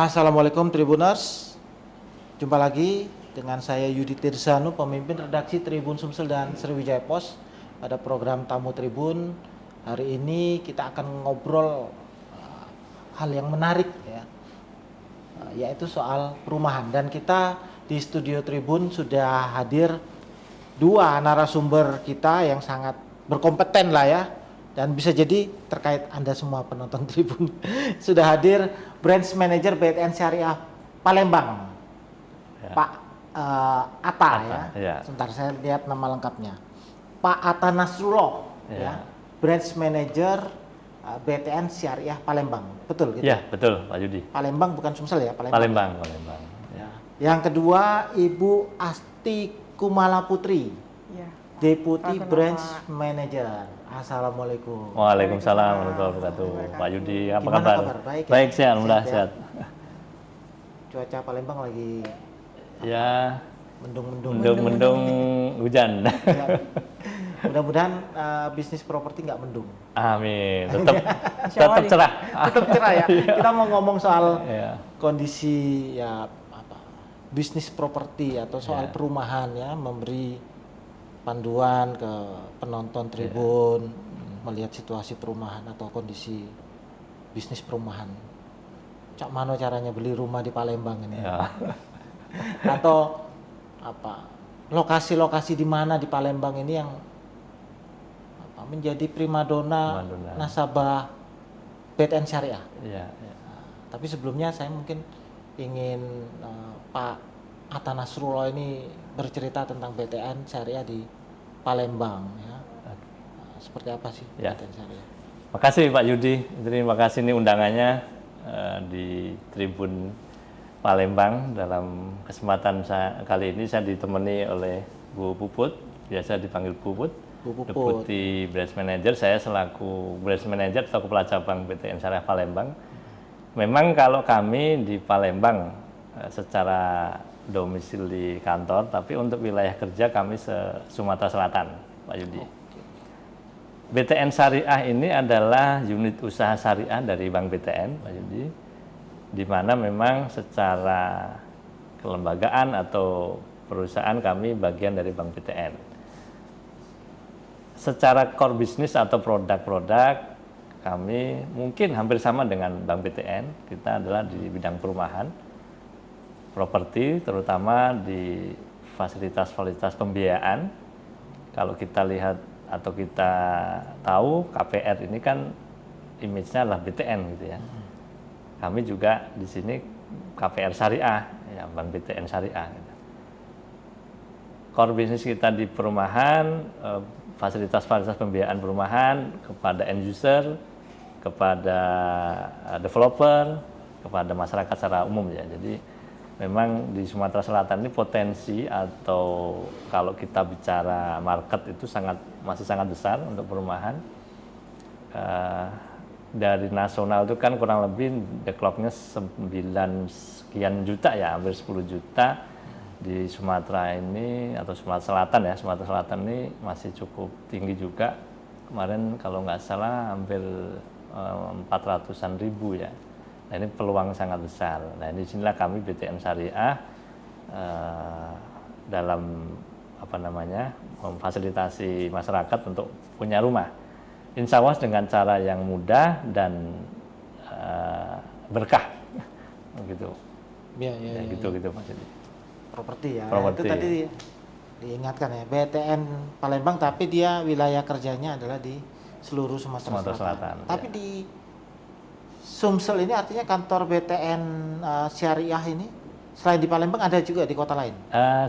Assalamualaikum Tribuners. Jumpa lagi dengan saya Yudi Tirsanu, pemimpin redaksi Tribun Sumsel dan Sriwijaya Post pada program Tamu Tribun. Hari ini kita akan ngobrol hal yang menarik ya, yaitu soal perumahan. Dan kita di studio Tribun sudah hadir dua narasumber kita yang sangat berkompeten lah ya, dan bisa jadi terkait Anda semua penonton Tribun. Sudah hadir Branch Manager BTN Syariah Palembang, ya. Pak Atta ya. Ya. Sebentar saya lihat nama lengkapnya. Pak Atta Nasrullah ya. Branch Manager BTN Syariah Palembang. Betul gitu? Ya, betul Pak Yudi. Palembang bukan Sumsel ya, Palembang. Ya. Yang kedua Ibu Asti Kumala Putri. Ya. Deputi Branch Manager. Assalamualaikum. Waalaikumsalam warahmatullahi wabarakatuh. Pak Yudi, apa kabar? Baik, baik ya? Sehat, alhamdulillah sehat. Cuaca Palembang lagi ya mendung hujan. Ya. Mudah-mudahan bisnis properti nggak mendung. Amin. Tetap cerah. Tetap cerah ya. Kita mau ngomong soal kondisi ya bisnis properti atau soal perumahan ya, memberi panduan ke penonton Tribun, melihat situasi perumahan atau kondisi bisnis perumahan. Cak mano caranya beli rumah di Palembang ini? Ya. Atau apa lokasi-lokasi di mana di Palembang ini yang menjadi primadona nasabah BTN Syariah? Ya. Tapi sebelumnya saya mungkin ingin Pak Atta Nasrullah ini bercerita tentang BTN Syariah di Palembang ya. Seperti apa sih BTN Syariah? Makasih Pak Yudi, terima kasih nih undangannya di Tribun Palembang. Dalam kesempatan kali ini saya ditemani oleh Bu Puput, biasa dipanggil Puput, Deputi Branch Manager. Saya selaku Branch Manager atau Kepala Cabang BTN Syariah Palembang. Memang kalau kami di Palembang secara domisili kantor, tapi untuk wilayah kerja kami Sumatera Selatan, Pak Yudi. BTN Syariah ini adalah unit usaha syariah dari Bank BTN, Pak Yudi, di mana memang secara kelembagaan atau perusahaan kami bagian dari Bank BTN. Secara core bisnis atau produk-produk kami mungkin hampir sama dengan Bank BTN. Kita adalah di bidang perumahan, properti, terutama di fasilitas-fasilitas pembiayaan. Kalau kita lihat atau kita tahu KPR ini kan image-nya adalah BTN gitu ya. Kami juga di sini KPR Syariah, ya, Bank BTN Syariah. Gitu. Core bisnis kita di perumahan, fasilitas-fasilitas pembiayaan perumahan kepada end user, kepada developer, kepada masyarakat secara umum ya. Jadi memang di Sumatera Selatan ini potensi atau kalau kita bicara market itu masih sangat besar untuk perumahan. Dari nasional itu kan kurang lebih developnya 9 sekian juta ya, hampir 10 juta. Di Sumatera ini atau Sumatera Selatan ya, Sumatera Selatan ini masih cukup tinggi juga. Kemarin kalau nggak salah hampir 400-an ribu ya. Nah, ini peluang sangat besar. Nah, di sinilah kami BTN Syariah dalam memfasilitasi masyarakat untuk punya rumah. Insya Allah dengan cara yang mudah dan berkah, gitu. Ya, gitu Mas Yudi. Properti ya. Itu tadi diingatkan ya, BTN Palembang, tapi dia wilayah kerjanya adalah di seluruh Sumatera Selatan. Tapi di Sumsel ini artinya kantor BTN Syariah ini selain di Palembang ada juga di kota lain?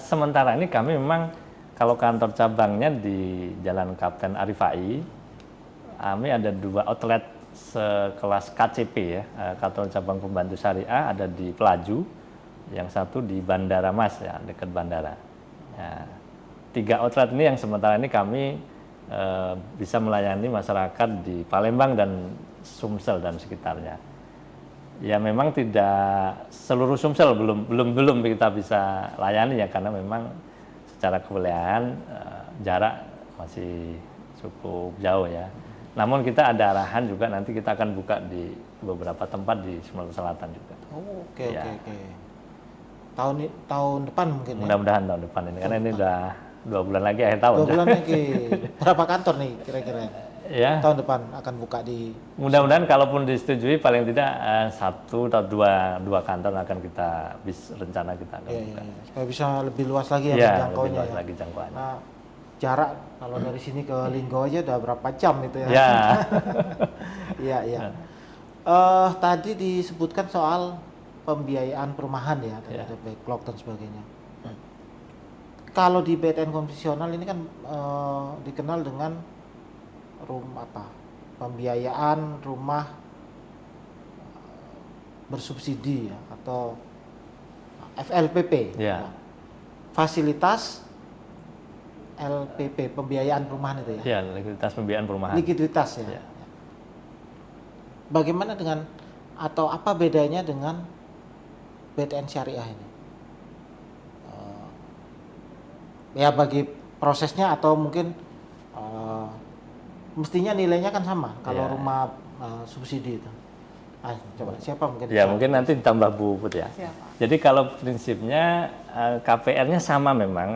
Sementara ini kami memang kalau kantor cabangnya di Jalan Kapten Arifai, kami ada 2 outlet sekelas KCP ya, kantor cabang pembantu syariah ada di Pelaju, yang satu di Bandara Mas ya, dekat bandara. Ya, 3 outlet ini yang sementara ini kami bisa melayani masyarakat di Palembang dan Sumsel dan sekitarnya. Ya memang tidak seluruh Sumsel belum kita bisa layani ya, karena memang secara kewilayahan jarak masih cukup jauh ya. Namun kita ada arahan juga nanti kita akan buka di beberapa tempat di Sumatera Selatan juga. Oh, oke Ya. oke oke. Tahun depan mungkin ya. Mudah-mudahan tahun depan ini karena ini udah 2 bulan lagi akhir tahun. 2 bulan lagi. Berapa kantor nih kira-kira? Ya. Tahun depan akan buka di Mudah-mudahan kalaupun disetujui paling tidak 1 atau 2 kantor akan kita rencana kita akan Iya, buka. iya, iya. Supaya bisa lebih luas lagi ya Iya, lebih menjangkaunya luas ya. lagi jangkauannya. Nah, jarak kalau dari sini ke Linggo aja udah berapa jam itu ya? Ya. Iya, iya. Tadi disebutkan soal pembiayaan perumahan ya, tadi Ya. ada backlog dan sebagainya. Kalau di BTN konvensional ini kan dikenal dengan pembiayaan rumah bersubsidi ya, atau FLPP. Ya. Nah, fasilitas LPP, pembiayaan perumahan itu ya. Ya, likuiditas pembiayaan perumahan. Likuiditas ya. Ya. Bagaimana dengan atau apa bedanya dengan BTN Syariah ini? Ya bagi prosesnya atau mungkin mestinya nilainya kan sama kalau Ya. rumah subsidi itu. Coba siapa mungkin? Ya, bisa? mungkin nanti ditambah Bu Put ya. Siapa? Jadi kalau prinsipnya KPR-nya sama memang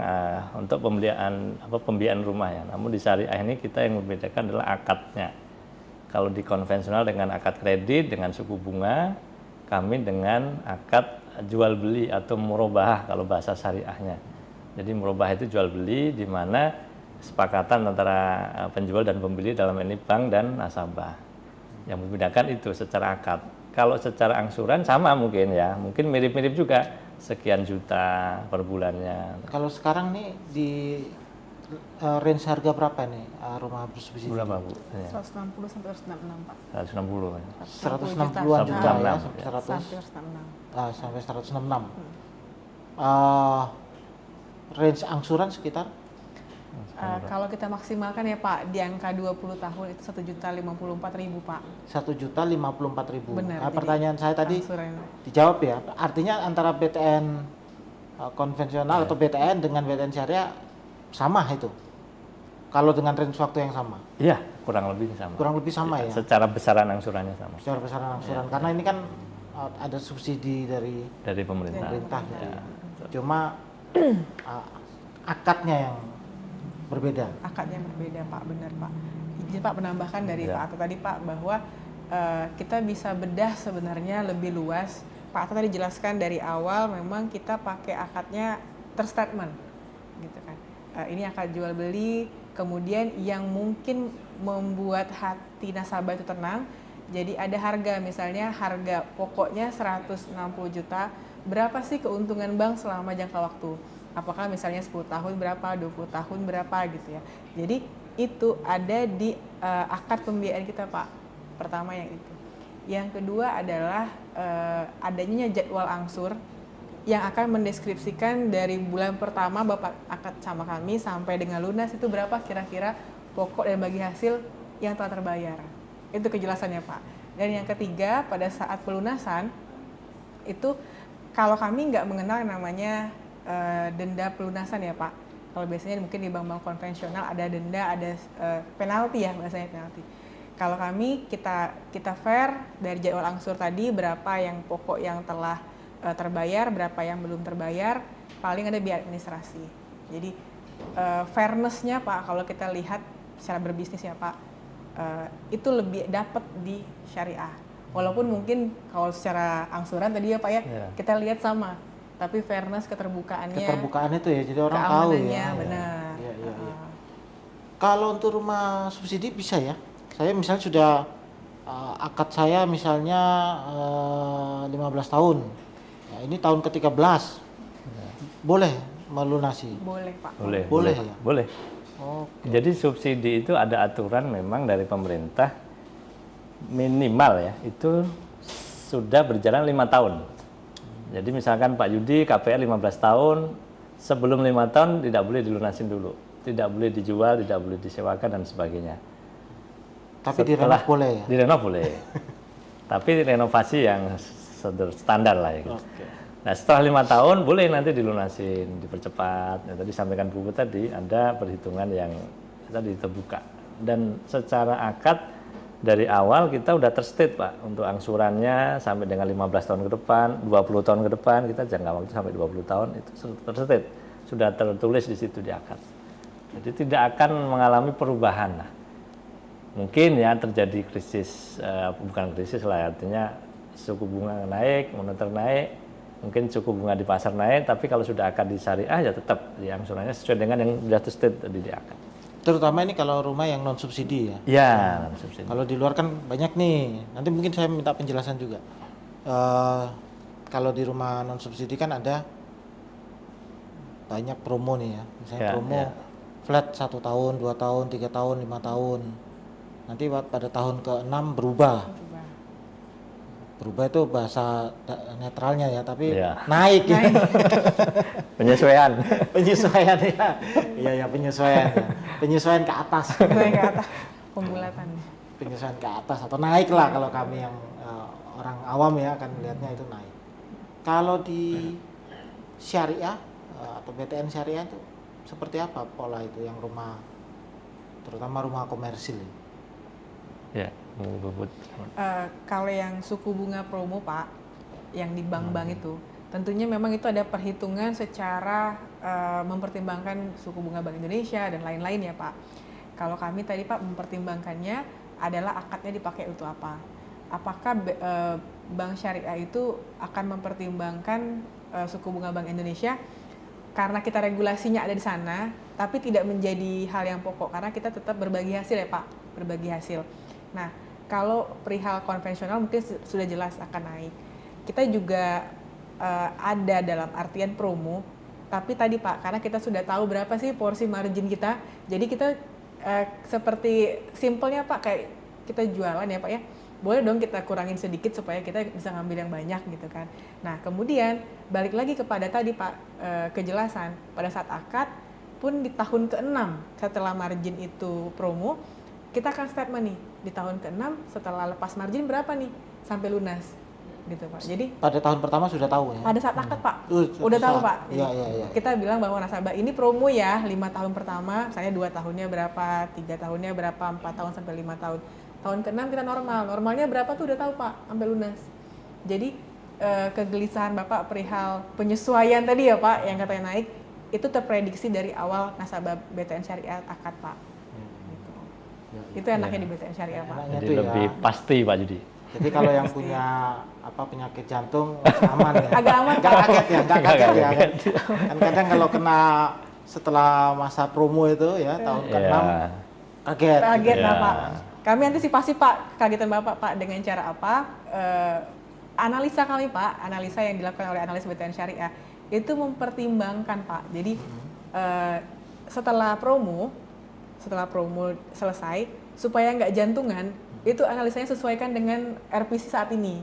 untuk pembiayaan rumah ya. Namun di syariah ini kita yang membedakan adalah akadnya. Kalau di konvensional dengan akad kredit dengan suku bunga, kami dengan akad jual beli atau murabahah kalau bahasa syariahnya. Jadi murabahah itu jual beli di mana kesepakatan antara penjual dan pembeli dalam ini bank dan nasabah. Yang membedakan itu secara akad. Kalau secara angsuran sama mungkin ya, mungkin mirip-mirip juga, sekian juta per bulannya. Kalau sekarang nih di range harga berapa nih rumah bersubsidi? Berapa Bu? Ya, 160 sampai 166 Pak. 160. 160-an juta ya, 166, sampai ya. 100 Sampai 166. sampai 166. Range angsuran sekitar Kalau kita maksimalkan ya Pak, di angka 20 tahun itu 1.054.000 Pak. 1.054.000. Benar, Nah, jadi pertanyaan saya tadi angsuran. dijawab ya. Artinya antara BTN konvensional atau BTN dengan BTN syariah sama itu. Kalau dengan range waktu yang sama. Iya, kurang lebih sama. Kurang lebih sama ya. Secara besaran angsurannya sama Secara besaran angsuran karena ini kan ada subsidi dari dari pemerintah. pemerintah gitu Ya, ya. Cuma akadnya yang berbeda. Akadnya berbeda Pak, benar Pak. Jadi Pak menambahkan dari Ya. Pak Ato tadi Pak bahwa kita bisa bedah sebenarnya lebih luas. Pak Ato tadi jelaskan dari awal memang kita pakai akadnya terstatement gitu kan. Ini akad jual beli, kemudian yang mungkin membuat hati nasabah itu tenang. Jadi ada harga, misalnya harga pokoknya 160 juta, berapa sih keuntungan bank selama jangka waktu? Apakah misalnya 10 tahun berapa, 20 tahun berapa gitu ya. Jadi itu ada di akad pembiayaan kita Pak, pertama yang itu. Yang kedua adalah adanya jadwal angsur yang akan mendeskripsikan dari bulan pertama Bapak akad sama kami sampai dengan lunas itu berapa kira-kira pokok dan bagi hasil yang telah terbayar. Itu kejelasannya Pak. Dan yang ketiga pada saat pelunasan itu kalau kami nggak mengenal namanya denda pelunasan ya Pak. Kalau biasanya mungkin di bank-bank konvensional ada denda, ada penalti ya bahasanya penalti. Kalau kami kita fair dari jadwal angsur tadi berapa yang pokok yang telah terbayar, berapa yang belum terbayar, paling ada biaya administrasi. Jadi fairness-nya Pak kalau kita lihat secara berbisnis ya Pak, itu lebih dapat di syariah. Walaupun mungkin kalau secara angsuran tadi ya Pak ya, kita lihat sama. Tapi fairness, Keterbukaan itu ya, jadi orang tahu ya. Benar. Iya, iya, iya. Kalau untuk rumah subsidi bisa ya. Saya misalnya sudah akad saya misalnya 15 tahun. Ya, ini tahun ke-13. Boleh melunasi. Boleh Pak. Boleh ya? Boleh. Oke. Jadi subsidi itu ada aturan memang dari pemerintah minimal ya, itu sudah berjalan 5 tahun. Jadi misalkan Pak Yudi KPR 15 tahun, sebelum 5 tahun tidak boleh dilunasin dulu, tidak boleh dijual, tidak boleh disewakan dan sebagainya. Tapi direnov boleh ya? Direnov boleh. Tapi renovasi yang standar lah ya. Oke. Nah setelah 5 tahun boleh nanti dilunasin, dipercepat. Ya, tadi sampaikan Bu tadi ada perhitungan yang tadi terbuka. Dan secara akad dari awal kita udah terstate Pak untuk angsurannya sampai dengan 15 tahun ke depan, 20 tahun ke depan, kita jangka waktu sampai 20 tahun itu terstate, sudah tertulis di situ di akad. Jadi tidak akan mengalami perubahan lah. Mungkin ya terjadi krisis, bukan krisis lah, artinya suku bunga naik, moneter naik, mungkin suku bunga di pasar naik, tapi kalau sudah akad di syariah ya tetap di angsurannya sesuai dengan yang sudah terstate tadi di akad. Terutama ini kalau rumah yang non subsidi ya. Ya, non subsidi. Kalau di luar kan banyak nih. Nanti mungkin saya minta penjelasan juga. Kalau di rumah non subsidi kan ada banyak promo nih ya. Misalnya Ya, promo ya. flat 1 tahun, 2 tahun, 3 tahun, 5 tahun. Nanti pada tahun ke-6 berubah. Berubah itu bahasa netralnya ya, tapi Ya. naik ya. Penyesuaian. Penyesuaian ya. Iya ya, penyesuaian ya. Penyesuaian ke atas. Naik ke atas pembulatan. Penyesuaian ke atas atau naik lah kalau kami yang orang awam ya akan melihatnya itu naik. Kalau di syariah atau BTN syariah itu seperti apa pola itu yang rumah, terutama rumah komersil? Ya, Bu Puput. Kalau yang suku bunga promo Pak, yang di bank-bank itu, tentunya memang itu ada perhitungan secara mempertimbangkan suku bunga Bank Indonesia dan lain-lain ya Pak. Kalau kami tadi Pak mempertimbangkannya adalah akadnya dipakai untuk apa? Apakah bank syariah itu akan mempertimbangkan suku bunga Bank Indonesia karena kita regulasinya ada di sana, tapi tidak menjadi hal yang pokok karena kita tetap berbagi hasil ya Pak, berbagi hasil. Nah, kalau perihal konvensional mungkin sudah jelas akan naik. Kita juga ada dalam artian promo, tapi tadi Pak, karena kita sudah tahu berapa sih porsi margin kita, jadi kita seperti simpelnya Pak, kayak kita jualan ya Pak ya, boleh dong kita kurangin sedikit supaya kita bisa ngambil yang banyak gitu kan. Nah, kemudian balik lagi kepada tadi Pak, kejelasan pada saat akad pun di tahun ke-6 setelah margin itu promo, kita akan statement nih di tahun ke-6 setelah lepas margin berapa nih sampai lunas gitu Pak. Jadi Pada tahun pertama sudah tahu ya? pada saat akad Pak, Udah udah tahu Pak. Iya, iya, iya. Kita bilang bahwa nasabah ini promo ya 5 tahun pertama, misalnya 2 tahunnya berapa, 3 tahunnya berapa, 4 tahun sampai 5 tahun. Tahun ke-6 kita normal, normalnya berapa tuh udah tahu Pak sampai lunas. Jadi kegelisahan Bapak perihal penyesuaian tadi ya Pak yang katanya naik, itu terprediksi dari awal nasabah BTN Syariah akad Pak. Gitu. Itu enaknya di BTN Syariah Pak. Enaknya Jadi tuh ya. lebih pasti Pak Judi. Jadi kalau yang punya penyakit jantung masih aman ya. Agak aman, Nggak Pak. kaget ya, nggak kaget ya. Kan kadang kalau kena setelah masa promo itu ya tahun ke-6 Ya. kaget. Kaget Ya. lah Pak. Kami antisipasi Pak, kagetan Bapak Pak dengan cara apa? Analisa kami Pak, analisa yang dilakukan oleh analis BTN Syariah itu mempertimbangkan Pak. Jadi setelah promo selesai supaya nggak jantungan, itu analisanya sesuaikan dengan RPC saat ini.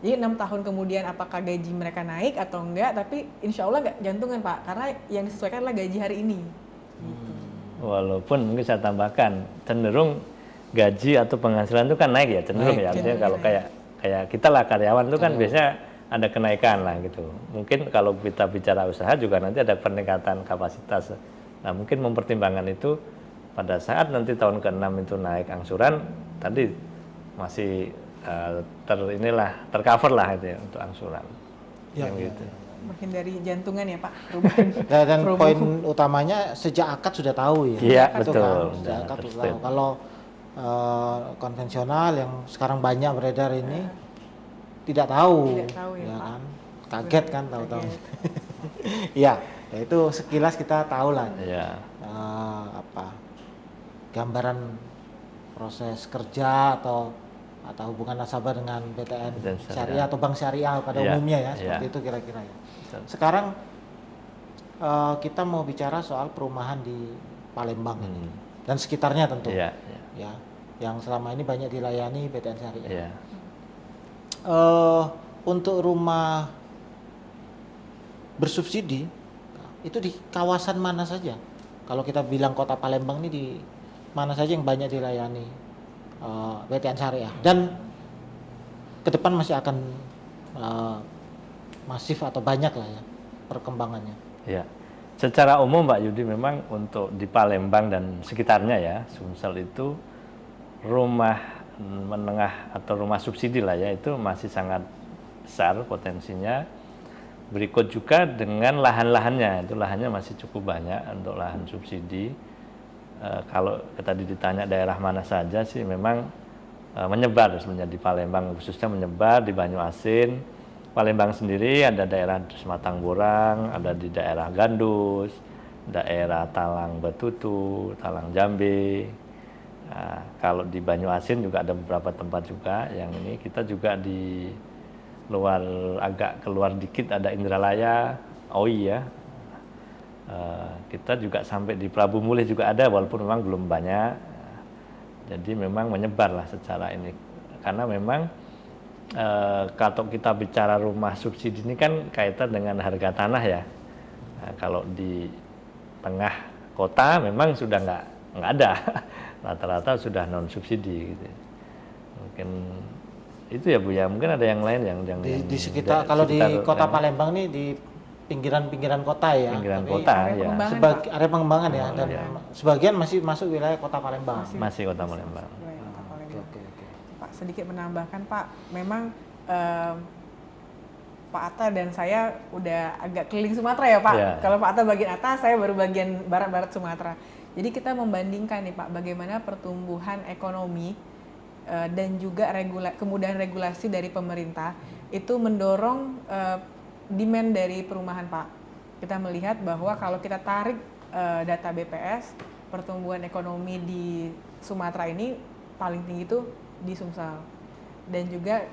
Jadi 6 tahun kemudian apakah gaji mereka naik atau enggak, tapi insya Allah nggak jantungan Pak, karena yang disesuaikan adalah gaji hari ini. Walaupun mungkin saya tambahkan cenderung gaji atau penghasilan itu kan naik ya, cenderung Naik, ya. Artinya cenderung kalau naik. kayak kita lah karyawan itu kan biasanya ada kenaikan lah gitu. Mungkin kalau kita bicara usaha juga nanti ada peningkatan kapasitas. Nah mungkin mempertimbangkan itu pada saat nanti tahun ke-6 itu naik angsuran, tadi masih tercover lah itu ya untuk angsuran. Ya, Yang ya, gitu. Menghindari jantungan ya Pak, perubahan. Dan promo. poin utamanya sejak akad sudah tahu ya. Iya, Itu betul. kan, sejak Sudah akad sudah terstate. tahu. Kalau konvensional yang sekarang banyak beredar ini tidak tahu, Tidak tahu ya, Pak. kan? Kaget kan tahu-tahu. Kaget. Iya, ya itu sekilas kita tahu lah. Ya. Gambaran proses kerja atau hubungan nasabah dengan BTN BTN syariah syariah. atau bank syariah pada Iya, umumnya ya, iya. seperti itu kira-kira ya. Betul. Sekarang kita mau bicara soal perumahan di Palembang ini dan sekitarnya tentu, Iya, iya. ya, yang selama ini banyak dilayani BTN syariah. Iya. Untuk rumah bersubsidi itu di kawasan mana saja? Kalau kita bilang kota Palembang ini di mana saja yang banyak dilayani BTN syariah, dan ke depan masih akan masif atau banyak lah ya perkembangannya. Ya, Secara umum Mbak Yudi memang untuk di Palembang dan sekitarnya ya, Sumsel itu rumah menengah atau rumah subsidi lah ya, itu masih sangat besar potensinya. Berikut juga dengan lahan-lahannya, itu lahannya masih cukup banyak untuk lahan subsidi. Kalau tadi ditanya daerah mana saja sih, memang menyebar sebenarnya di Palembang, khususnya menyebar di Banyuasin. Palembang sendiri ada daerah Sematang Borang, ada di daerah Gandus, daerah Talang Betutu, Talang Jambe. Nah, kalau di Banyuasin juga ada beberapa tempat juga. Yang ini kita juga di luar, agak keluar dikit ada Indralaya, Ooi ya. Kita juga sampai di Prabu Mulih juga ada, walaupun memang belum banyak. Jadi memang menyebar lah secara ini, karena memang kalau kita bicara rumah subsidi ini kan kaitan dengan harga tanah ya. Nah, kalau di tengah kota memang sudah nggak ada, rata-rata sudah non subsidi gitu. Mungkin itu ya Bu ya. Mungkin ada yang lain yang di sekitar, kalau di kota Palembang nih di pinggiran-pinggiran kota ya. Pinggiran Tapi kota ya. Area pengembangan ya, dan iya. sebagian masih masuk wilayah kota Palembang. Masih kota Palembang. Wilayah Kota Palembang. Oke. Pak, sedikit menambahkan Pak, memang Pak Atta dan saya udah agak keliling Sumatera ya Pak. Yeah. Kalau Pak Atta bagian atas, saya baru bagian barat-barat Sumatera. Jadi kita membandingkan nih Pak, bagaimana pertumbuhan ekonomi dan juga kemudahan regulasi dari pemerintah itu mendorong demand dari perumahan Pak. Kita melihat bahwa kalau kita tarik data BPS, pertumbuhan ekonomi di Sumatera ini paling tinggi itu di Sumsel. Dan juga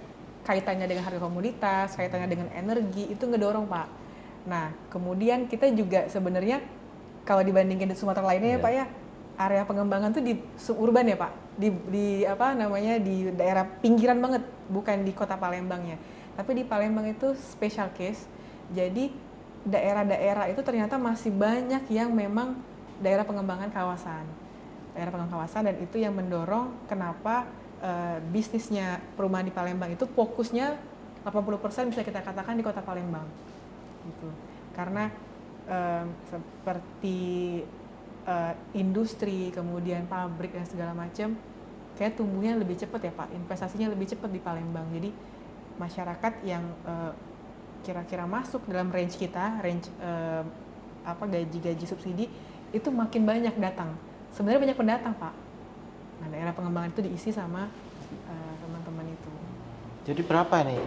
kaitannya dengan harga komoditas, kaitannya dengan energi, itu ngedorong Pak. Nah, kemudian kita juga sebenarnya kalau dibandingin di Sumatera lainnya ya Pak ya, area pengembangan tuh di suburban ya Pak, di apa namanya, di daerah pinggiran banget, bukan di kota Palembangnya. Tapi di Palembang itu special case, jadi daerah-daerah itu ternyata masih banyak yang memang daerah pengembangan kawasan. Daerah pengembangan kawasan, dan itu yang mendorong kenapa bisnisnya perumahan di Palembang itu fokusnya 80% bisa kita katakan di kota Palembang gitu. Karena seperti industri, kemudian pabrik dan segala macam kayak tumbuhnya lebih cepat ya Pak, investasinya lebih cepat di Palembang. Jadi masyarakat yang kira-kira masuk dalam range kita, gaji-gaji subsidi itu makin banyak datang. Sebenarnya banyak pendatang Pak. Nah, daerah pengembangan itu diisi sama teman-teman itu. Jadi berapa nih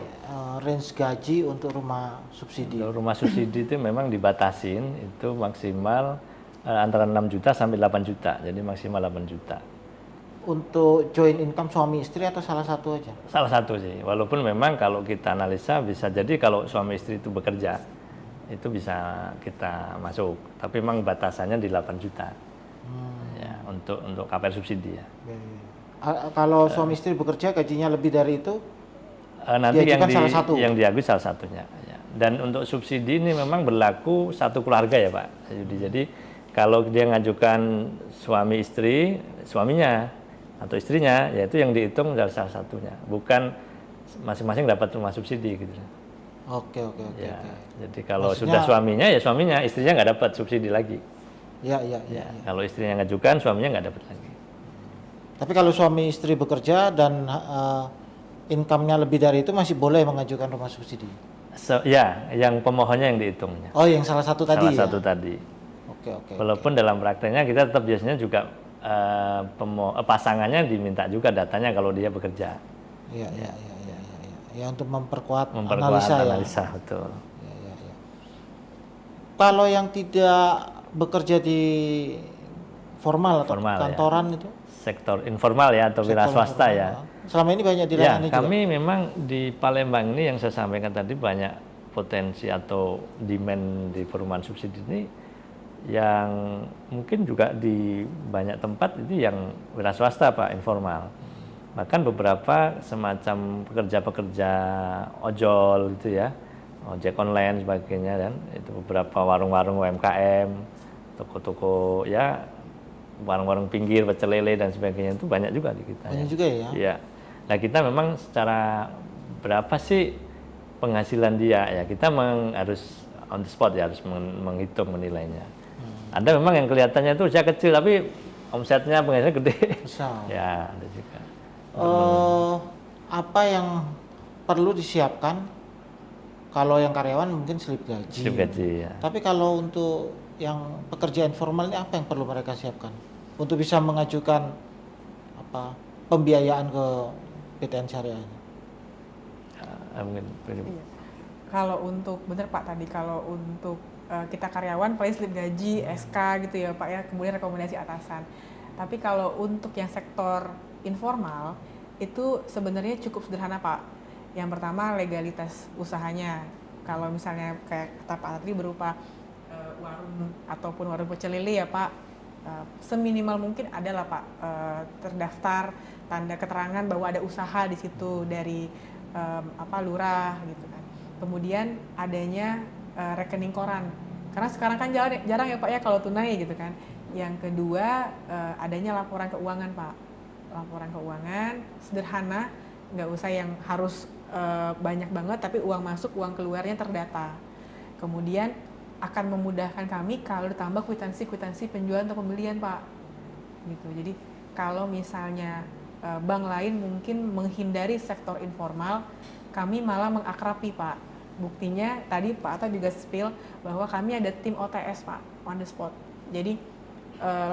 range gaji untuk rumah subsidi? Untuk rumah subsidi itu memang dibatasin, itu maksimal antara 6 juta sampai 8 juta, jadi maksimal 8 juta. Untuk joint income suami istri atau salah satu aja? Salah satu sih, walaupun memang kalau kita analisa bisa jadi kalau suami istri itu bekerja, itu bisa kita masuk, tapi memang batasannya di 8 juta. Ya, untuk KPR subsidi ya. Kalau suami istri bekerja gajinya lebih dari itu, nanti salah satu. yang diakui salah satunya. Ya. Dan untuk subsidi ini memang berlaku satu keluarga ya Pak Yudi. Jadi kalau dia ngajukan suami istri, suaminya atau istrinya, ya itu yang dihitung dari salah satunya, bukan masing-masing dapat rumah subsidi gitu. Oke. Ya, jadi kalau maksudnya, sudah suaminya ya suaminya, istrinya nggak dapat subsidi lagi. Ya. Kalau istrinya ngajukan, suaminya nggak dapat lagi. Tapi kalau suami istri bekerja dan income-nya lebih dari itu masih boleh mengajukan rumah subsidi? Ya, yang pemohonnya yang dihitungnya. Oh, yang salah satu tadi. Salah satu tadi. Oke. Walaupun dalam prakteknya kita tetap biasanya juga pasangannya diminta juga datanya kalau dia bekerja. Iya. Ya, untuk memperkuat analisa ya. Betul. Ya. Kalau yang tidak bekerja di formal atau kantoran ya. Itu? Sektor informal ya atau wira swasta ya. Selama ini banyak dilayani juga? Kami memang di Palembang ini yang saya sampaikan tadi banyak potensi atau demand di perumahan subsidi ini yang mungkin juga di banyak tempat itu yang wira swasta Pak, informal. Bahkan beberapa semacam pekerja-pekerja ojol gitu ya, ojek online sebagainya, dan itu beberapa warung-warung UMKM, toko-toko ya, warung-warung pinggir, pecel lele dan sebagainya itu banyak juga di kita. Banyak juga ya? Iya. Nah kita memang secara berapa sih penghasilan dia ya, kita harus on the spot ya, harus menghitung menilainya. Ada memang yang kelihatannya itu usia kecil tapi omsetnya penghasilannya gede. Besar. Ya, ada juga. Apa yang perlu disiapkan kalau yang karyawan mungkin slip gaji. Slip gaji ya. Tapi kalau untuk yang pekerja informal ini apa yang perlu mereka siapkan untuk bisa mengajukan apa pembiayaan ke PTN Syariah ini? Mungkin Iya. Kalau untuk bener Pak tadi kalau untuk kita karyawan paling slip gaji, SK gitu ya Pak ya, kemudian rekomendasi atasan. Tapi kalau untuk yang sektor informal itu sebenarnya cukup sederhana Pak. Yang pertama legalitas usahanya. Kalau misalnya kayak kata Pak tadi berupa warung ataupun warung pecel lele ya Pak, seminimal mungkin adalah Pak terdaftar tanda keterangan bahwa ada usaha di situ dari lurah gitu kan. Kemudian adanya rekening koran. Karena sekarang kan jarang ya Pak ya kalau tunai gitu kan. Yang kedua adanya laporan keuangan Pak. Laporan keuangan sederhana, nggak usah yang harus banyak banget tapi uang masuk uang keluarnya terdata. Kemudian akan memudahkan kami kalau ditambah kwitansi penjualan atau pembelian Pak. Gitu. Jadi kalau misalnya bank lain mungkin menghindari sektor informal, kami malah mengakrabi Pak. Buktinya tadi Pak Atta juga spill bahwa kami ada tim OTS Pak, on the spot. Jadi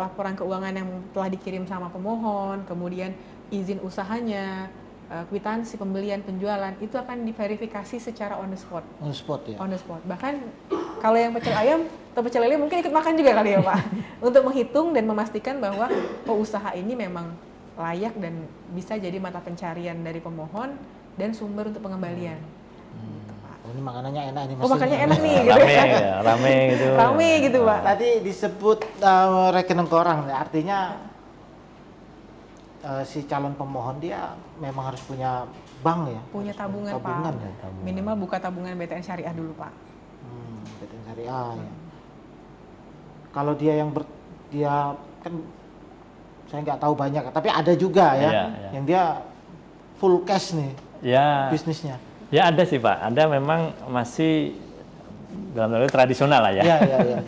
laporan keuangan yang telah dikirim sama pemohon, kemudian izin usahanya, kwitansi pembelian penjualan itu akan diverifikasi secara on the spot. On the spot ya. On the spot. Bahkan kalau yang pecel ayam atau pecel lele mungkin ikut makan juga kali ya Pak. Untuk menghitung dan memastikan bahwa usaha ini memang layak dan bisa jadi mata pencarian dari pemohon dan sumber untuk pengembalian. Gitu, Pak. Oh, ini makanannya enak nih. Oh makannya enak nih gitu Rame ya. ya, rame gitu. Rame gitu Pak. Tadi disebut rekening koran, artinya si calon pemohon dia memang harus punya bank ya? Punya tabungan Pak. Ya? Minimal buka tabungan BTN Syariah dulu Pak. PTN Syariah ya. Kalau dia dia kan saya nggak tahu banyak, tapi ada juga ya, Iya. yang dia full cash nih Ya, bisnisnya. ya ada sih Pak. Ada memang masih dalam arti tradisional lah ya. Iya, iya, iya.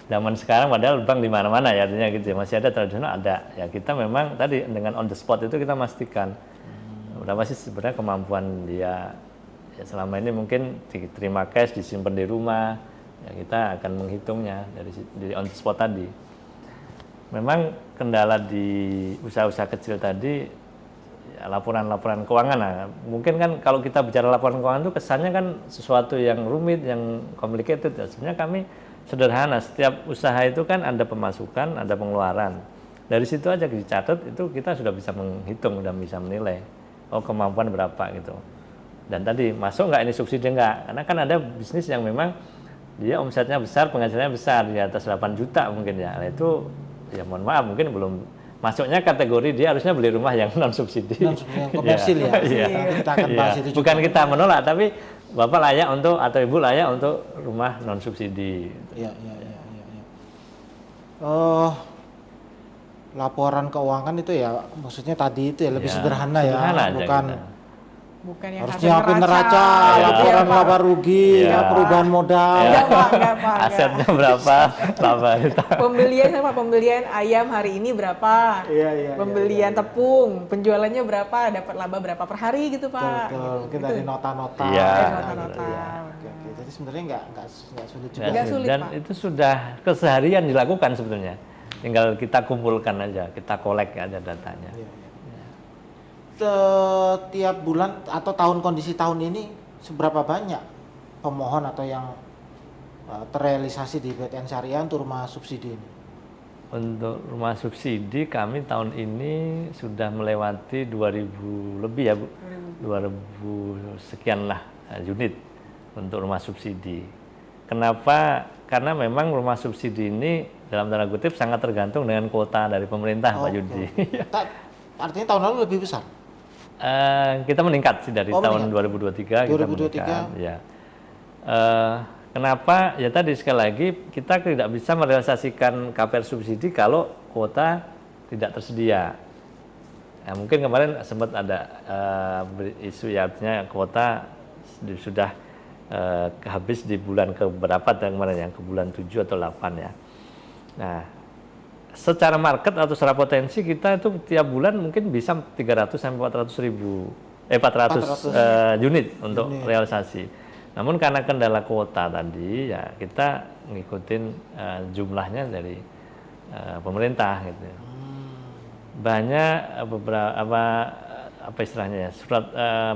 Zaman sekarang padahal bank di mana-mana ya, artinya gitu ya. Masih ada tradisional ada. Ya kita memang tadi dengan on the spot itu kita pastikan berapa sih sebenarnya kemampuan dia. Ya selama ini mungkin diterima cash, disimpan di rumah. Ya kita akan menghitungnya dari on the spot tadi. Memang kendala di usaha-usaha kecil tadi ya, laporan-laporan keuangan. Nah, mungkin kan kalau kita bicara laporan keuangan itu kesannya kan sesuatu yang rumit, yang complicated. Ya, sebenarnya kami sederhana, setiap usaha itu kan ada pemasukan, ada pengeluaran. Dari situ aja dicatat, itu kita sudah bisa menghitung, sudah bisa menilai, oh kemampuan berapa gitu. Dan tadi, masuk nggak ini subsidi nggak? Karena kan ada bisnis yang memang dia omsetnya besar, penghasilannya besar, di atas 8 juta mungkin ya. Nah itu, ya mohon maaf, mungkin belum masuknya kategori dia harusnya beli rumah yang non subsidi. Non subsidi yang komersil ya. Iya. Nanti kita akan bahas itu juga. Bukan kita menolak, tapi Bapak layak untuk atau Ibu layak untuk rumah non subsidi. Iya, iya, iya, iya. Laporan keuangan itu ya, maksudnya tadi itu ya lebih Ya, sederhana ya, sederhana aja bukan kita. Bukan yang harus harga nyiapin neraca, Iya. laporan Pak. laba rugi, Iya. ya, perubahan modal. Iya. Enggak Pak, enggak Pak. enggak. Asetnya berapa, laba itu. Pembelian sama pembelian ayam hari ini berapa? Iya, iya, Pembelian iya, iya. tepung, penjualannya berapa, dapat laba berapa per hari gitu Pak. Betul, mungkin dari nota-nota. Iya. Dari nota-nota. Oke, oke. Jadi sebenarnya nggak sulit juga. Nggak sulit, Dan Pak. itu sudah keseharian dilakukan sebetulnya. Tinggal kita kumpulkan aja, kita kolek aja datanya. Iya, iya. Setiap bulan atau kondisi tahun ini seberapa banyak pemohon atau yang terrealisasi di BTN Syariah untuk rumah subsidi ini? Untuk rumah subsidi kami tahun ini sudah melewati 2000 lebih ya Bu. 2000 sekian lah unit untuk rumah subsidi. Kenapa? Karena memang rumah subsidi ini dalam tanda kutip sangat tergantung dengan kuota dari pemerintah Pak Yudi. Artinya tahun lalu lebih besar? Kita meningkat sih dari tahun 2023. 2023. Kita meningkat, ya. Kenapa? Ya tadi sekali lagi kita tidak bisa merealisasikan KPR subsidi kalau kuota tidak tersedia. Ya, mungkin kemarin sempat ada isu ya artinya kuota sudah habis di bulan ke berapa kemarin, yang ke bulan 7 atau 8 ya. Nah, secara market atau secara potensi kita itu tiap bulan mungkin bisa 300 sampai 400 ribu 400 unit untuk realisasi. Namun karena kendala kuota tadi ya kita ngikutin jumlahnya dari pemerintah gitu. Banyak beberapa apa istilahnya ya, surat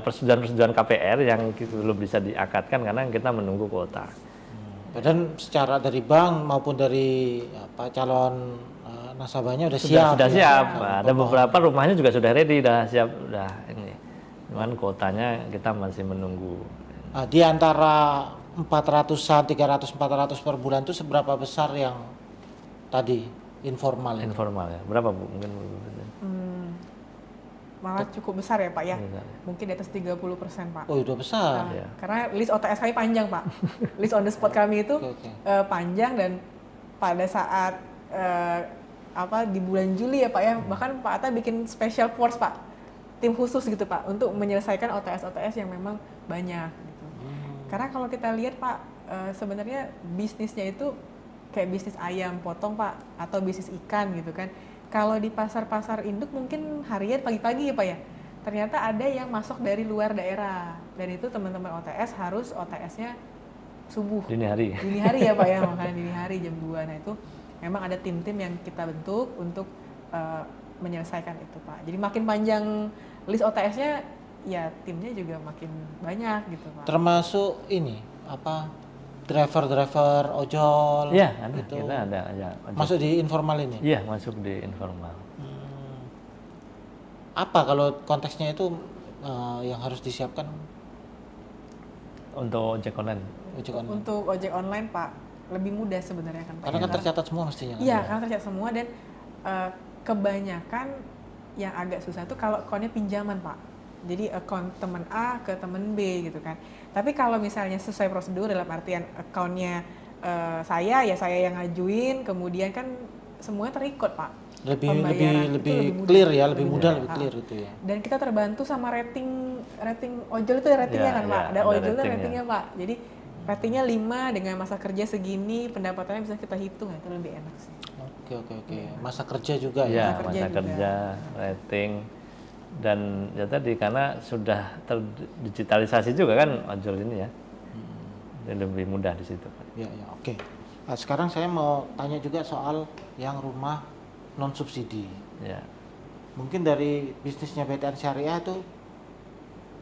persetujuan KPR yang belum bisa diakatkan karena kita menunggu kuota. Dan secara dari bank maupun dari calon nasabahnya udah siap. Sudah ya? siap. Ada beberapa rumahnya juga sudah ready, sudah siap, udah ini. Cuman kuotanya kita masih menunggu. Di antara 400-an, 300-400 per bulan itu seberapa besar yang tadi informal? Informal ya. Berapa Bu? Mungkin Malah cukup besar ya Pak ya. Besar. Mungkin di atas 30% Pak. Oh, udah besar. Iya. Karena list OTS kami panjang Pak. List on the spot kami itu Oke. panjang, dan pada saat di bulan Juli ya Pak ya, bahkan Pak Atta bikin special force Pak, tim khusus gitu Pak untuk menyelesaikan OTS yang memang banyak gitu. Karena kalau kita lihat Pak, sebenarnya bisnisnya itu kayak bisnis ayam potong Pak, atau bisnis ikan gitu kan. Kalau di pasar-pasar induk mungkin harian pagi-pagi ya Pak ya, ternyata ada yang masuk dari luar daerah, dan itu teman-teman OTS harus OTS-nya subuh. dini hari. Dini hari ya Pak ya, makanya dini hari jam 2. Nah itu memang ada tim-tim yang kita bentuk untuk menyelesaikan itu Pak. Jadi makin panjang list OTS-nya, ya timnya juga makin banyak gitu Pak. Termasuk ini driver ojol. Iya, ada. gitu. Kita ada ya. Masuk di informal ini. Iya, masuk di informal. Apa kalau konteksnya itu yang harus disiapkan Untuk ojek online. ojek online? Untuk ojek online Pak lebih mudah sebenarnya kan Pak. Karena kan tercatat semua mestinya. Kan? Iya, karena tercatat semua, dan kebanyakan yang agak susah itu kalau akunnya pinjaman Pak. Jadi akun teman A ke teman B gitu kan. Tapi kalau misalnya sesuai prosedur, dalam artian akunnya saya yang ngajuin, kemudian kan semuanya terikut Pak. Lebih Pembayaran itu mudah. clear ya, lebih Lebih mudah, mudah. lebih clear itu ya. Dan kita terbantu sama rating ojol itu ya, ratingnya Ya, kan ya, Pak. Ada ada ojol dan ratingnya. ratingnya Pak. Jadi ratingnya 5 dengan masa kerja segini, pendapatannya bisa kita hitung, ya itu lebih enak sih. Oke. Masa kerja juga Ya, Masa kerja masa juga. kerja, rating, dan ya tadi karena sudah terdigitalisasi juga kan ojol ini ya. Jadi lebih mudah di situ. ya. Oke. Nah, sekarang saya mau tanya juga soal yang rumah non subsidi. Ya. Mungkin dari bisnisnya BTN Syariah itu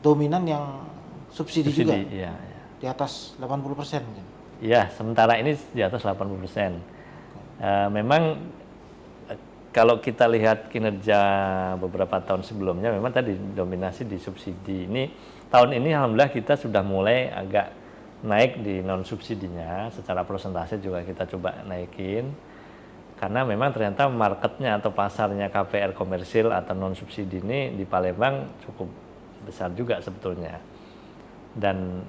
dominan yang subsidi juga Iya, ya. di atas 80% mungkin. Iya, sementara ini di atas 80%. Memang kalau kita lihat kinerja beberapa tahun sebelumnya, memang tadi dominasi di subsidi. Ini tahun ini alhamdulillah kita sudah mulai agak naik di non subsidinya, secara persentase juga kita coba naikin. Karena memang ternyata marketnya atau pasarnya KPR komersil atau non subsidi ini di Palembang cukup besar juga sebetulnya. Dan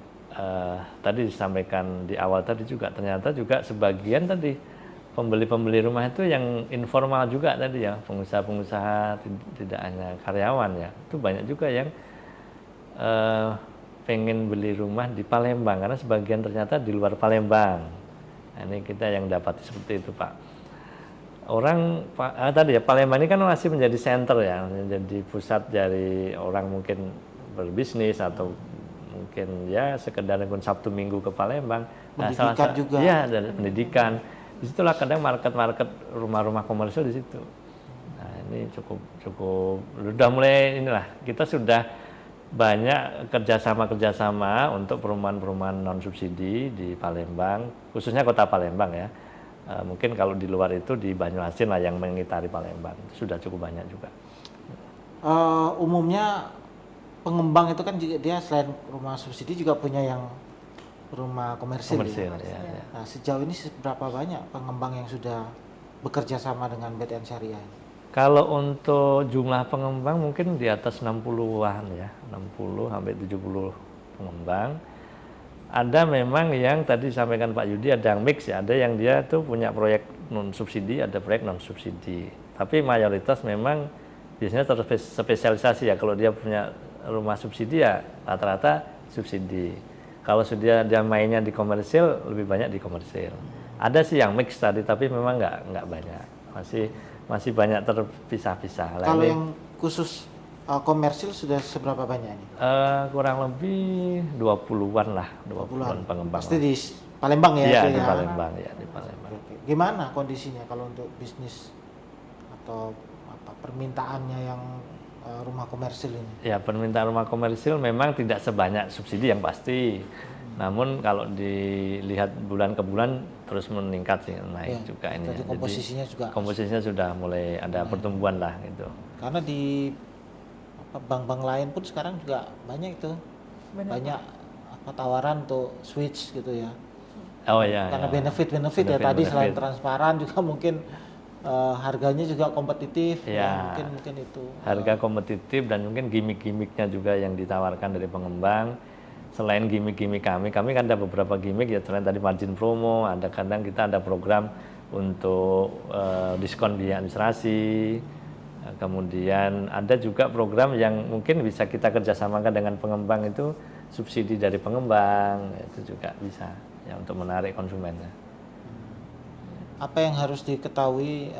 tadi disampaikan di awal tadi juga, ternyata juga sebagian tadi pembeli-pembeli rumah itu yang informal juga tadi ya, pengusaha-pengusaha, tidak hanya karyawan ya, itu banyak juga yang pengen beli rumah di Palembang, karena sebagian ternyata di luar Palembang. Nah, ini kita yang dapati seperti itu Pak. Orang tadi ya, Palembang ini kan masih menjadi center ya, menjadi pusat dari orang mungkin berbisnis atau mungkin ya sekedar Sabtu Minggu ke Palembang. Pendidikan juga. Ya, dari pendidikan. Disitulah kadang market rumah-rumah komersial di situ. Nah, ini cukup sudah mulai inilah, kita sudah banyak kerjasama untuk perumahan-perumahan non subsidi di Palembang, khususnya kota Palembang ya. Mungkin kalau di luar itu di Banyuasin lah yang mengitari Palembang, sudah cukup banyak juga. Umumnya pengembang itu kan juga dia selain rumah subsidi juga punya yang rumah komersil. Ya. Nah, sejauh ini seberapa banyak pengembang yang sudah bekerja sama dengan BTN Syariah? Kalau untuk jumlah pengembang mungkin di atas 60-an ya, 60 sampai 70 pengembang. Ada memang yang tadi disampaikan Pak Yudi, ada yang mix ya, ada yang dia tuh punya proyek non subsidi, ada proyek non subsidi. Tapi mayoritas memang biasanya terspesialisasi ya, kalau dia punya rumah subsidi ya rata-rata subsidi. Kalau sudah dia mainnya di komersil, lebih banyak di komersil. Ada sih yang mix tadi, tapi memang nggak banyak. Masih banyak terpisah-pisah. Kalau yang khusus komersil sudah seberapa banyak ini? Kurang lebih 20-an lah, 20-an pengembang. Pasti di Palembang ya? Iya, itu di ya? Palembang, ya di Palembang. Oke. Gimana kondisinya kalau untuk bisnis atau permintaannya yang rumah komersil ini? Ya, permintaan rumah komersil memang tidak sebanyak subsidi yang pasti. Namun kalau dilihat bulan ke bulan terus meningkat sih, naik juga ini. Jadi komposisinya juga. Komposisinya sudah mulai ada pertumbuhan lah gitu. Karena di bank-bank lain pun sekarang juga banyak itu. Banyak tawaran untuk switch gitu ya. Oh ya. Karena benefit ya tadi selain transparan juga mungkin harganya juga kompetitif ya, mungkin itu. Harga kompetitif dan mungkin gimmick-gimmicknya juga yang ditawarkan dari pengembang. Selain gimmick-gimmick kami kan ada beberapa gimmick ya, selain tadi margin promo, ada kadang kita ada program untuk diskon biaya administrasi. Kemudian ada juga program yang mungkin bisa kita kerjasamakan dengan pengembang, itu subsidi dari pengembang, itu juga bisa ya untuk menarik konsumennya. Apa yang harus diketahui